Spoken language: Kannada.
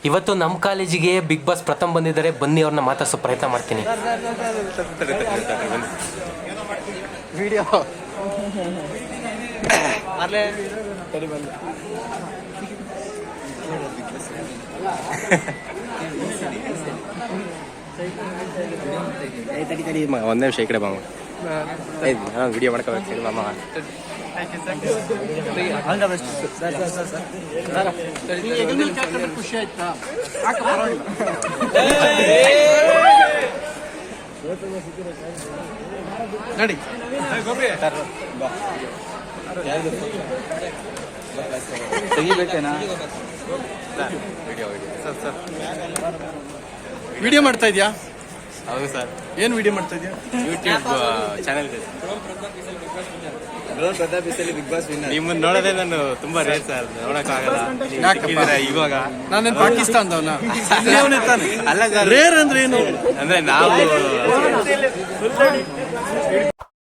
ಇವತ್ತು ನಮ್ಮ ಕಾಲೇಜಿಗೆ ಬಿಗ್ ಬಾಸ್ ಪ್ರಥಮ ಬಂದಿದ್ದಾರೆ. ಬನ್ನಿ ಅವ್ರನ್ನ ಮಾತಾಡ್ಸೋ ಪ್ರಯತ್ನ ಮಾಡ್ತೀನಿ. ವಿಡಿಯೋ ಒಂದೇ ನಿಮಿಷ ಈ ಕಡೆ ಬಾಮ ವಿಡಿಯೋ ಮಾಡ್ಕೋಬೇಕು ಮಾಮ. ಖುಷಿ ಆಯ್ತಾ? ನಡಿ ತೆಗಿಬೇಕೇನಾ? ವಿಡಿಯೋ ಮಾಡ್ತಾ ಇದೆಯಾ? ಹೌದು ಸರ್. ಏನು ವಿಡಿಯೋ ಮಾಡ್ತಾ ಇದೆಯಾ? ಯೂಟ್ಯೂಬ್ ಚಾನೆಲ್ ಇದೆ. ಬಿಗ್ ಬಾಸ್ ನಿಮ್ಮನ್ನ ನೋಡೋದೇ ನಾನು ತುಂಬಾ ರೇರ್ ಸರ್, ನೋಡಕ್ಕಾಗಲ್ಲ. ಇವಾಗ ನಾನೇನು ಪಾಕಿಸ್ತಾನದವನ? ಅಲ್ಲ ಸರ್, ರೇರ್ ಅಂದ್ರೆ ಏನು? ಅಂದ್ರೆ ನಾವು